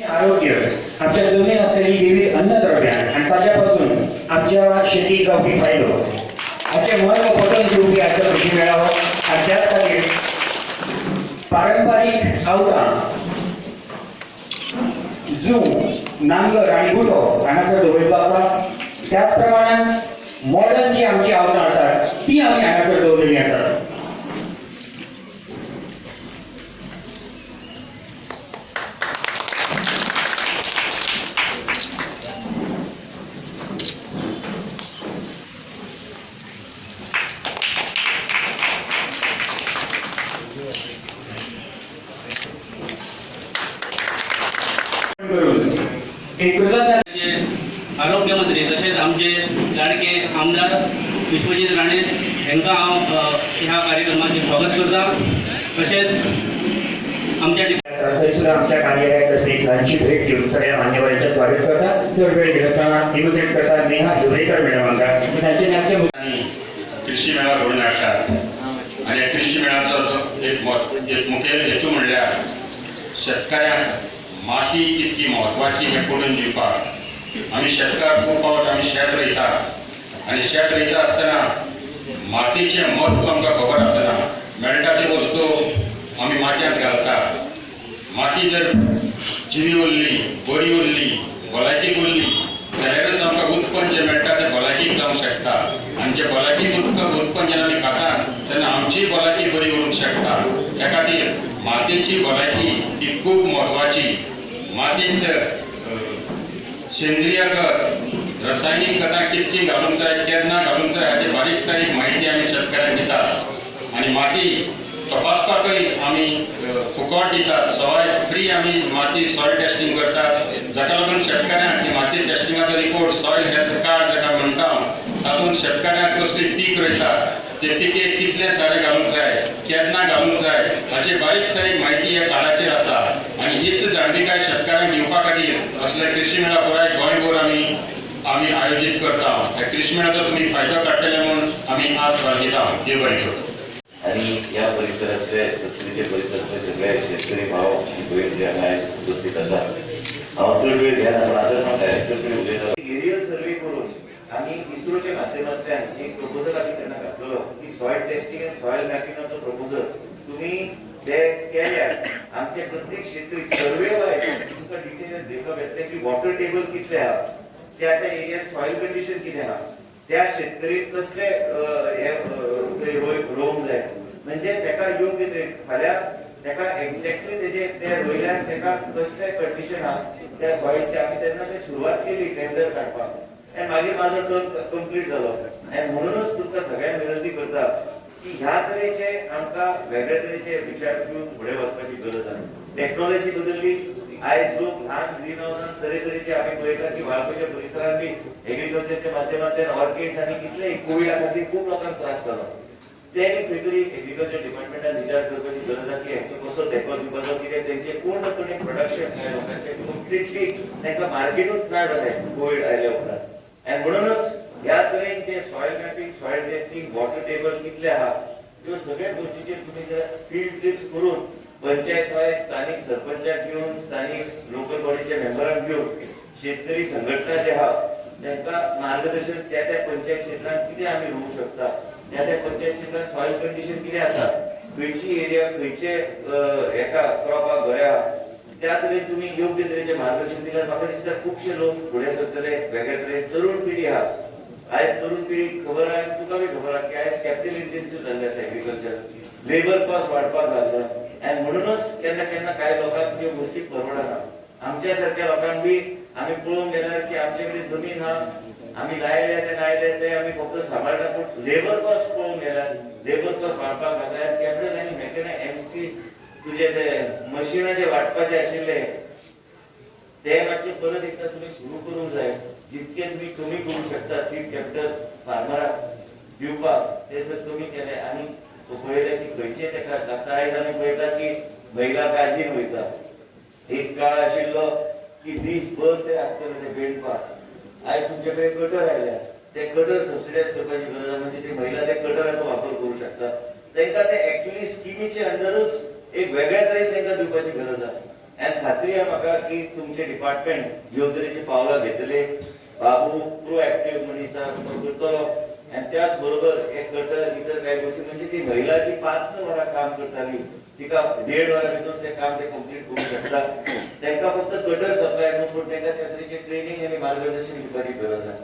आरोग्य आमच्या जमीन असलेली विविध अन्नद्रव्या आणि ताज्यापासून आमच्या शेती जावपी फायदो असे महत्व पटवून दिवपी आजचा कृषी मेळावो आणि त्याच खातीर पारंपारीक आवतां जू नांगर आणि गुटो हांगासर दवरलेलो आसा त्याच प्रमाणान मॉडर्न जी आमची आवतां आसात ती आमी हांगासर दवरलेली आसात. आरोग्य मंत्री तसेच आमचे लाडके आमदार विश्वजित राणे यांना ह्या कार्यक्रमाचे स्वागत करता. तसेच आमच्या कार्यालयातर्फे घरांची भेट घेऊन सगळ्या मान्यवरांचे स्वागत करतात. चढ वेळ घेत असताना इमिटेट करतात नेहा हिवरेकर मॅडमांका त्यांचे नाट्य कृषी मेळा घडून हाडटात आणि या कृषी मेळाचो एक मुखेल हेतू म्हणल्यार शेतकऱ्यांक माती कितकी महत्वाची हे पळोवन दिवपाक. आमी शेतकार खूब फावट आमी शेत रोयतात आणि शेत रोयता आसतना मातयेचें म्हत्व आमकां खबर आसना. मेळटा ती वस्तू आमी मातयेंत घालतात. माती जर जिवी उरली बरी उरली भलायकीक उरली जाल्यारच आमकां उत्पन्न जें मेळटा तें भलायकीक जावंक शकता आनी जें भलायकीक उत्पन्न जेन्ना आमी खातात तेन्ना आमची भलायकी बरी उरूंक शकता. त्या खातीर मातयेची भलायकी ही खूब म्हत्वाची. मातयेंत सेंद्रीय खत रासायनीक खतां कितकी घालूंक जाय केन्ना घालूंक जाय हाची बारीक सारीक म्हायती आमी शेतकऱ्यांक दितात आणि माती तपासपाकय आमी फुकट दितात. सवाय फ्री आमी माती सॉयल टेस्टिंग करतात जाका लागून शेतकऱ्यांक ही माती टेस्टिंगाचो रिपोर्ट सॉयल हेल्थ कार्ड जाका म्हणटा तातूंत शेतकऱ्यांक कसली पीक रोयतात ते पिकेक कितले सारें घालूंक जाय केन्ना घालूंक जाय हाची बारीक सारीक म्हायती ह्या कार्डाचेर आसा आणि हीच जाणविकाय शेतकऱ्यांक दिवपा खातीर असले कृषी मेळा पुराय गोंयभर आमी आयोजीत करता. ह्या कृषी मेळाचो तुमी फायदो काडटले म्हूण आमी आस बाळगिता. देव बरें करूं. आणि या परिसरातले संस्कृती परिसरातले सगळे शेतकरी भाव भयण जे आयज उपस्थित आसात. हांव चड वेळ घेना पूण आतां हांव डायरेक्टर कडेन उलयतां. एरियल सर्वे करून आमी इस्रोच्या माध्यमांतल्यान एक प्रपोजल आमी तेन्ना घातलेलो की सॉयल टेस्टिंग आनी सॉयल मॅपिंगाचो प्रपोजल तुमी ते केल्यार आमचे प्रत्येक शेतकरी सर्वे वायज तुमकां डिटेल ब्रेकअप येतले की वॉटर टेबल कितले आहा त्या त्या एरियात सॉयल कंडिशन कितें आहा त्या शेतकरीक कसले हे रोवंक जाय म्हणजे ताका योग्य तरेन फाल्यां ताका एक्झॅक्टली तेजे ते रोयल्यार ताका कसले कंडिशन आहा त्या सॉयलचे आमी तेन्ना ते सुरवात केली टेंडर काडपाक आणि मागीर म्हाजो टर्म कंप्लीट जालो. आणि म्हणूनच तुमकां सगळ्यांक विनंती करता की ह्या तरेचे आमकां वेगळे तरेचे विचार घेवन फुडें वचपाची गरज आसा. टॅक्नॉलॉजी बदलली. आयज लोक ल्हान ग्रीन हावजांत तरेतरेचे आमी पळयता की वाळपयच्या परिसरांत बी एग्रीकल्चरच्या माध्यमांतल्यान ऑर्किड्स आनी कितलेय कोविडा खातीर खूब लोकांक त्रास जालो. ते खंय तरी एग्रीकल्चर डिपार्टमेंटान विचार करपाची गरज आसा की हेका कसो तेंको दिवपाचो कित्याक तेंचे पूर्णपणे प्रोडक्शन हे लोकांचे कम्प्लिटली तांकां मार्केटूच ना जालें कोविड आयल्या उपरांत. आणि म्हणूनच ह्या तरेन जे soil mapping soil testing water table कितले आहा त्यो सगळ्या गोष्टीचेर तुम्ही जर फील्ड ट्रिप्स करून पंचायत वायज स्थानिक सरपंचाक घेवन स्थानिक लोकल बॉडीचे मेंबरांक घेवन शेतकरी संघटना जे आहा तांकां मार्गदर्शन त्या त्या पंचायत क्षेत्रांत कितें आमी रोवू शकता त्या त्या पंचायत क्षेत्रांत सॉयल कंडिशन कितें आसा खंयची एरिया खंयचे एका क्रॉपाक बरें आहा त्या तरेन तुम्ही योग्य तरेचे मार्गदर्शन दिल्यार म्हाका दिसता खुबशे लोक फुडें सरतले. वेगळे तरेन तरुण पिढी आहा आयज तरुण पिढी खबर आहा तुका बी खबर आहा की आयज कॅपिटल इंटेन्सिव्ह जाल्लें आसा एग्रीकल्चर. लेबर कॉस्ट वाडपाक लागला आनी म्हणूनच केन्ना केन्ना कांय लोकांक त्यो गोश्टी परवडना. आमच्या सारक्या लोकांक बी आमी पळोवंक गेल्यार की आमचे कडेन जमीन आहा आमी लायले ते आमी फक्त सांबाळटा पूण लेबर कॉस्ट पळोवंक गेल्यार लेबर कॉस्ट वाडपाक लागला. कॅपिटल आनी मेकॅनिक एमसी तुझे ते मशीन जे वाटपाचे आशिल्ले ते मातशे परत एकदा तुम्ही सुरू करूंक जाय. जितके तुम्ही कमी करू शकता सीड कॅपिटल फार्मराक दिवपाक ते जर तुम्ही केले आणि पळयले की खंयचे ताका लागता. आयज आमी पळयता की महिला काळजीन वयता. एक काळ आशिल्लो की दीसभर ते आसतले ते बेंडपाक. आयज तुमचे कडेन कटर आयल्या ते कटर सबसिडायज करपाची गरज आसा म्हणजे ती महिला ते कटराचो वापर करू शकता. तांकां ते एक्चुअली स्किमीचे अंडरच एक वेगळ्या तरेन तांकां दिवपाची गरज आसा. आनी खात्री आहा म्हाका की तुमचे डिपार्टमेंट ह्यो तरेची पावलां घेतले. बाबू प्रोएक्टिव्ह मनीस आहा, तो करतलो. आनी त्याच बरोबर एक गटर इतर कांय गोष्टी म्हणजे ती महिला जी 5 वरां काम करताली तिका 1.5 वरां भितर ते काम ते कंप्लीट करूंक शकता. तांकां फक्त गटर सप्लाय न्हू पूण तांकां त्या तरेचे ट्रेनिंग आनी मार्गदर्शन दिवपाची गरज आहा.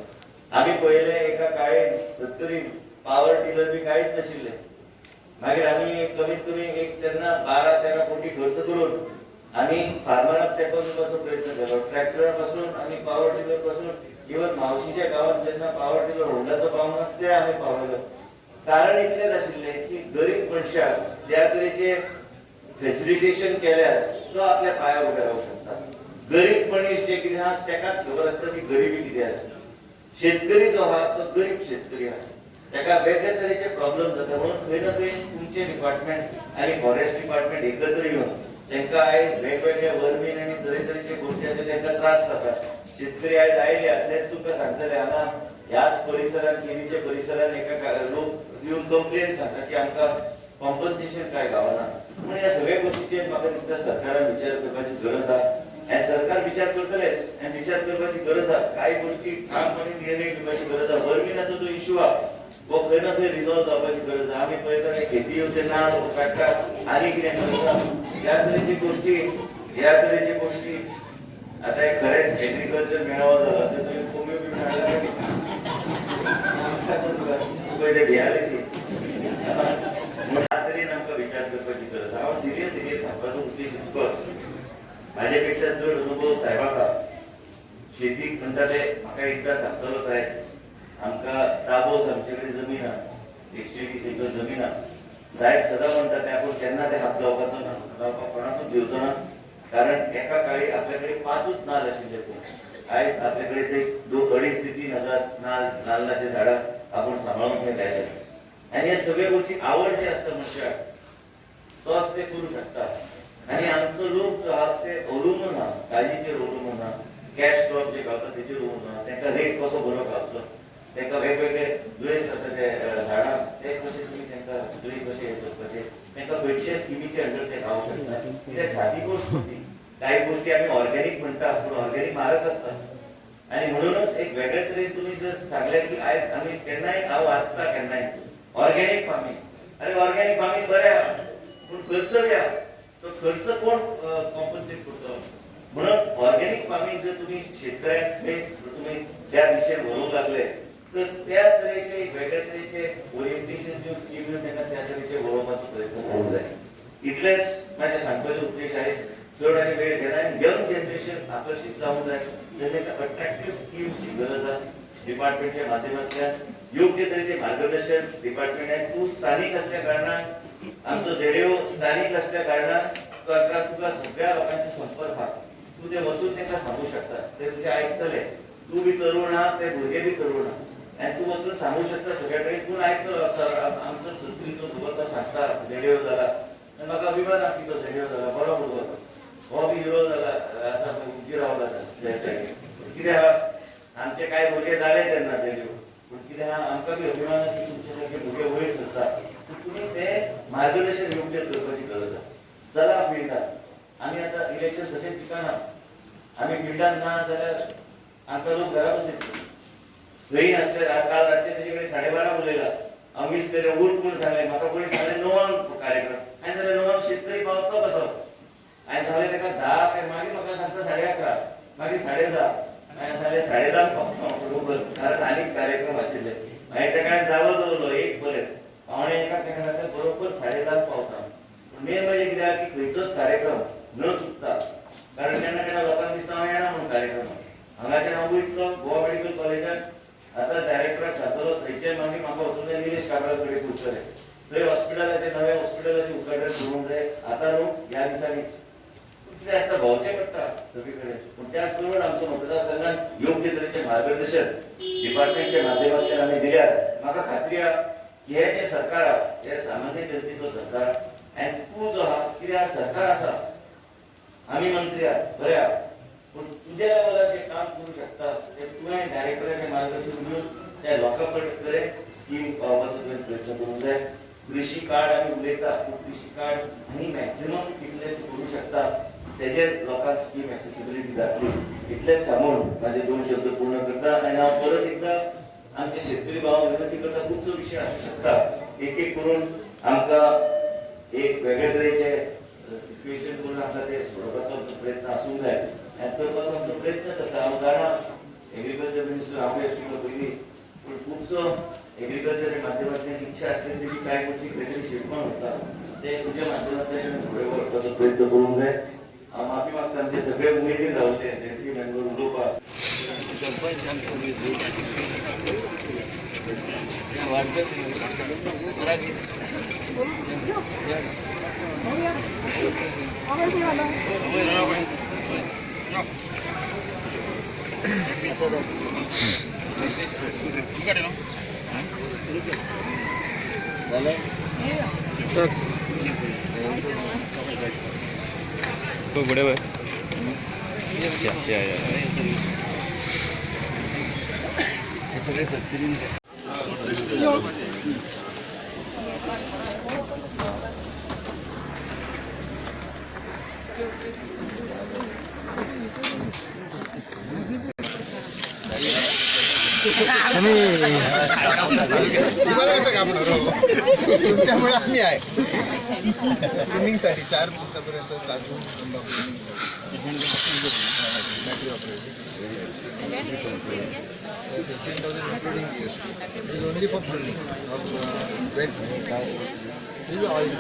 आमी पळयले एका काळेन 70 पॉवर टिलर बी कांयच नाशिल्ले. मागीर आमी कमीत कमी एक तेन्ना 12-13 कोटी खर्च करून आमी फार्मराक तेंको दिवपाचो प्रयत्न केलो. ट्रॅक्टरा पासून आनी पॉवर टिलर पासून इवन मावशीच्या गांवांत जेन्ना पॉवर टिलर होंडाचो पावना ते आमी पावयलो. कारण इतलेंच आशिल्लें की गरीब मनशाक त्या तरेचे फेसिलिटेशन केल्यार तो आपल्या पांयार उबे रावंक शकता. गरीब मनीस जे कितें आहा तेकाच खबर आसता की गरिबी कितें आसा. शेतकरी जो आहा तो गरीब शेतकरी आहा. ताका वेगळे तरेचे प्रॉब्लेम जाता. म्हणून खंय ना खंय तुमचे डिपार्टमेंट आनी फॉरेस्ट डिपार्टमेंट एकत्र येवन तांकां आयज वेगवेगळे वर्मीन आनी तरेतरेचे गोश्टीचे तांकां त्रास जाता. शेतकरी आयज आयले तेच तुका सांगतले हांगा ह्याच परिसरात केरीच्या परिसरात एका लोक येवन कंप्लेन सांगता की आमकां कॉम्पन्सेशन काय गावना. म्हणून ह्या सगळ्या गोष्टीचेर म्हाका दिसता सरकारान विचार करपाची गरज आहा. आनी सरकार विचार करतलेच आनी विचार करपाची गरज आहा. कांय गोष्टी ठामपणे निर्णय घेवपाची गरज आहा. वर्मिनाचो जो इशू आहा वो खंय ना खंय रिजॉल्व जावपाची गरज आहा. आमी पळयता ते खेती येवचे नाल काडटा आनी कितें करता ह्या तरेची गोष्टी आता एक खरेंच एग्रीकल्चर मेळावो जालो ते तुवें कोंब्यो बी हाडला पयले भियालेची ह्या तरेन आमकां विचार करपाची गरज आहा. हांव सिरियस सांगपाचो उद्देश इतकोच म्हाजे पेक्षा चड अनुभव साहेबाक आहा. शेतीक म्हणटा ते म्हाका एकदां सांगतलो साहेब आमकां ताबोस आमचे कडेन जमीन आहा 120 एकर जमीन आहा. साहेब सदां म्हणटा ते आपूण केन्ना ते हात लावपाचो ना लावपाक कोणाकूच दिवचो ना. कारण एका काळी आपल्या कडेन 5च नाल्ल आशिल्ले. आयज आपल्या कडेन ते 2-2.5 ते 3 हजार नाल्लाचे झाडां आपूण सांबाळून ते लायले. आनी हे सगळे गोष्टी आवड जी आसता मनशाक तोच ते करूं शकता. आनी आमचो लोक जो आहा ते अवलंबून आहा काजीचेर अवलंबून आहा. कॅश क्रॉप जे गावता तेचेर अवलंबून आहा. तांकां रेट कसो बरो गावचो. तांकां वेगवेगळे दुयेंस जाता ते झाडां ते कशे तुमी तांकां स्प्रे कशे हे करपाचे तांकां खंयचे स्किमीचे अंडर ते गावूंक शकता. कित्याक सादी गोश्ट न्ही. कांय गोश्टी आमी ऑर्गेनीक म्हणटा पूण ऑर्गेनीक म्हारग आसता. आनी म्हणूनच एक वेगळे तरेन तुमी जर सांगलें की आयज आमी केन्नाय हांव वाचता केन्नाय ऑर्गेनीक फार्मींग. अरे ऑर्गेनीक फार्मींग बरें आहा पूण खर्च बी आहा. तो खर्च कोण कॉम्पन्सेट करतलो. म्हणून ऑर्गेनीक फार्मींग जर तुमी शेतकऱ्यांक थंय तुमी त्या दिशेन व्हरूंक लागले तर त्या तरेचे वेगळे तरेचे ओरिएंटेशन दिवन स्कीम दिवन तांकां त्या तरेचे वळोवपाचो प्रयत्न करूंक जाय. इतलेंच म्हाजे सांगपाचो उद्देश आयज. चड आनी वेळ घेना. यंग जनरेशन आकर्शीत जावंक जाय. तांकां अट्रॅक्टिव्ह स्कीमची गरज आहा. डिपार्टमेंटच्या माध्यमांतल्यान योग्य तरेचे मार्गदर्शन डिपार्टमेंट आनी तूं स्थानीक आसल्या कारणान आमचो जेडिओ स्थानीक आसल्या कारणान तुका सगळ्या लोकांचे संपर्क आहा. तूं ते वचून तांकां सांगूं शकता. ते तुजें आयकतले. तूं बी तरुण आहा ते भुरगे बी तरुण आहा आनी तूं वचून सांगूं शकता सगळ्या कडेन. पूण आयकतलो आमचो छत्रीचो भुरगो तो सांगता जेडिओ जाला आनी म्हाका अभिमान आहा की तो जेडिओ जाला बरो भुरगो तो. हो बी हिरो जाला आसा उजी रावला त्या सायडीन. कितें आहा आमचे कांय भुरगे जाले तेन्ना जेडिओ पूण कितें आहा आमकां बी अभिमान आहा की तुमचे सारके भुरगे वयर सरता. तुमी ते मार्गदर्शन योग्य करपाची गरज आहा. चला फिल्डांत आमी आतां इलेक्शन तशें टिकना. आमी फिल्डांत ना जाल्यार आमकां लोक घरा बसयतले. थंय आसले काल रातचे तेजे कडेन 12:30 उलयला. हांव मीस केलें उठ म्हूण सांगलें. म्हाका कोणी सांगलें 9 कार्यक्रम. हांवें सांगलें 9 शेतकरी पावतो कसो. हांवें सांगलें ताका 10 मागीर म्हाका सांगता 11:30 मागीर 10:30. हांवें सांगलें 10:30 पावतो बरोबर कारण आनीक कार्यक्रम आशिल्ले. हांवें ताका जागो दवरलो 1 पर्यंत. हांवें ताका सांगलें बरोबर 10:30 पावता. पूण मेन म्हणजे कितें आहा की खंयचोच कार्यक्रम न चुकता. कारण केन्ना केन्ना लोकांक दिसता हांव येना म्हणून कार्यक्रम. हांगाच्यान हांव वयतलो गोवा मेडिकल कॉलेजांत आतां डायरेक्टराक सांगतलो थंयच्यान मागीर म्हाका वचून ते निलेश काबरा कडेन पुछतले. थंय हॉस्पिटलाचे नव्या हॉस्पिटलाचे उद्घाटन करूंक जाय आतां न्हू ह्या दिसांनीच. कितें आसता भोंवचें पडटा सगळे कडेन. पूण त्याच बरोबर आमचो मतदारसंघान योग्य तरेचें मार्गदर्शन डिपार्टमेंटच्या माध्यमांतल्यान आमी दिल्यार म्हाका खात्री आहा की हे जे सरकार आहा हे सामान्य जनतेचो सरकार आनी तूं जो आहा कितें आहा सरकार आसा आमी मंत्री आहा बरें आहा पूण तुज्या लेवलार जे काम करूं शकता ते तुवें डायरेक्टराचें मार्गदर्शन घेवन त्या लोकां कडेन स्कीम पावपाचो तुवें प्रयत्न करूंक जाय. कृषी कार्ड आमी उलयता पूण कृषी कार्ड आनी मॅक्सिमम कितले तूं करूं शकता तेजेर लोकांक स्कीम एक्सेसिबिलिटी जातली इतलेंच सांगून माझे 2 शब्द पूर्ण करता आनी हांव परत एकदा आमचे शेतकरी भाव विनंती करता खूबसो विशय आसूं शकता एक करून आमकां एक वेगळे तरेचे सिच्युएशन करून आमकां ते सोडोवपाचो आमचो प्रयत्न आसूंक जाय आनी करपाचो आमचो प्रयत्नच आसा हांव जाणा एग्रीकल्चर मिनिस्टर हांवूय आशिल्लो पयलीं पूण खुबसो एग्रीकल्चर माध्यमांतल्यान इच्छा आसली तेजी कांय गोश्टी खंय तरी शिरकोन वता ते तुज्या माध्यमांतल्यान फुडें व्हरपाचो प्रयत्न करूंक जाय हांव माफी मागता आमचे सगळे उमेदीन रावले जेंटली मेंबर उलोवपाक बड़े भाई तुम्हाला कसं कापणार हो तुमच्यामुळे आम्ही आहे ट्रेनिंगसाठी 4 दिवसापर्यंत काजू battery only for pruning of veg. This is oil.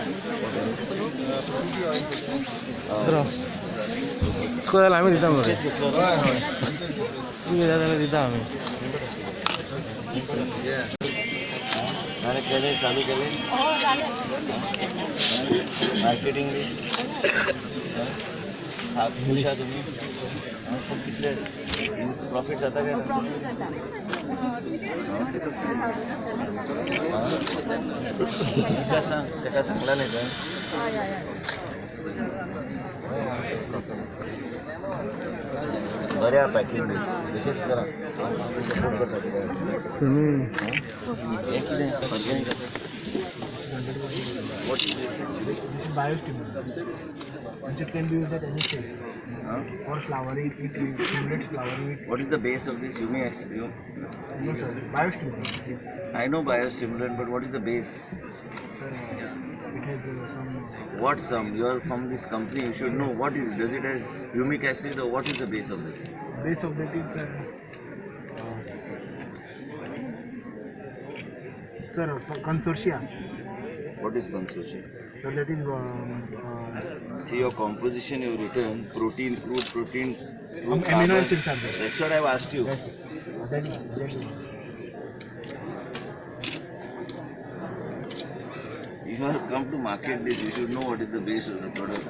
कोणाला आम्ही देता मग होय होय तुम्ही दादाला देता आम्ही केले चालू केले मार्केटिंग खुश आहात तुम्ही कितले प्रॉफिट जाता काय सांग तेका सांगला नाही काय बऱ्या पॅकिंग तशेंच करा सपोर्ट करता What is this actually? This is biostimulant. And it can be used at any stage. For flowering, it stimulates flowering. What is the base of this? You may explain. No sir, biostimulant. I know biostimulant, but what is the base? Sir, it has some. What some? You are from this company. You should know what is it. Does it has humic acid or what is the base of this? Base of that is sir, consortia. What is consortium? So that is See your composition. You written protein, crude protein. Crude amino carbon. acids are there. That's what I've asked you. Yes, sir. That is. You have come to market this. You should know what is the base of the product.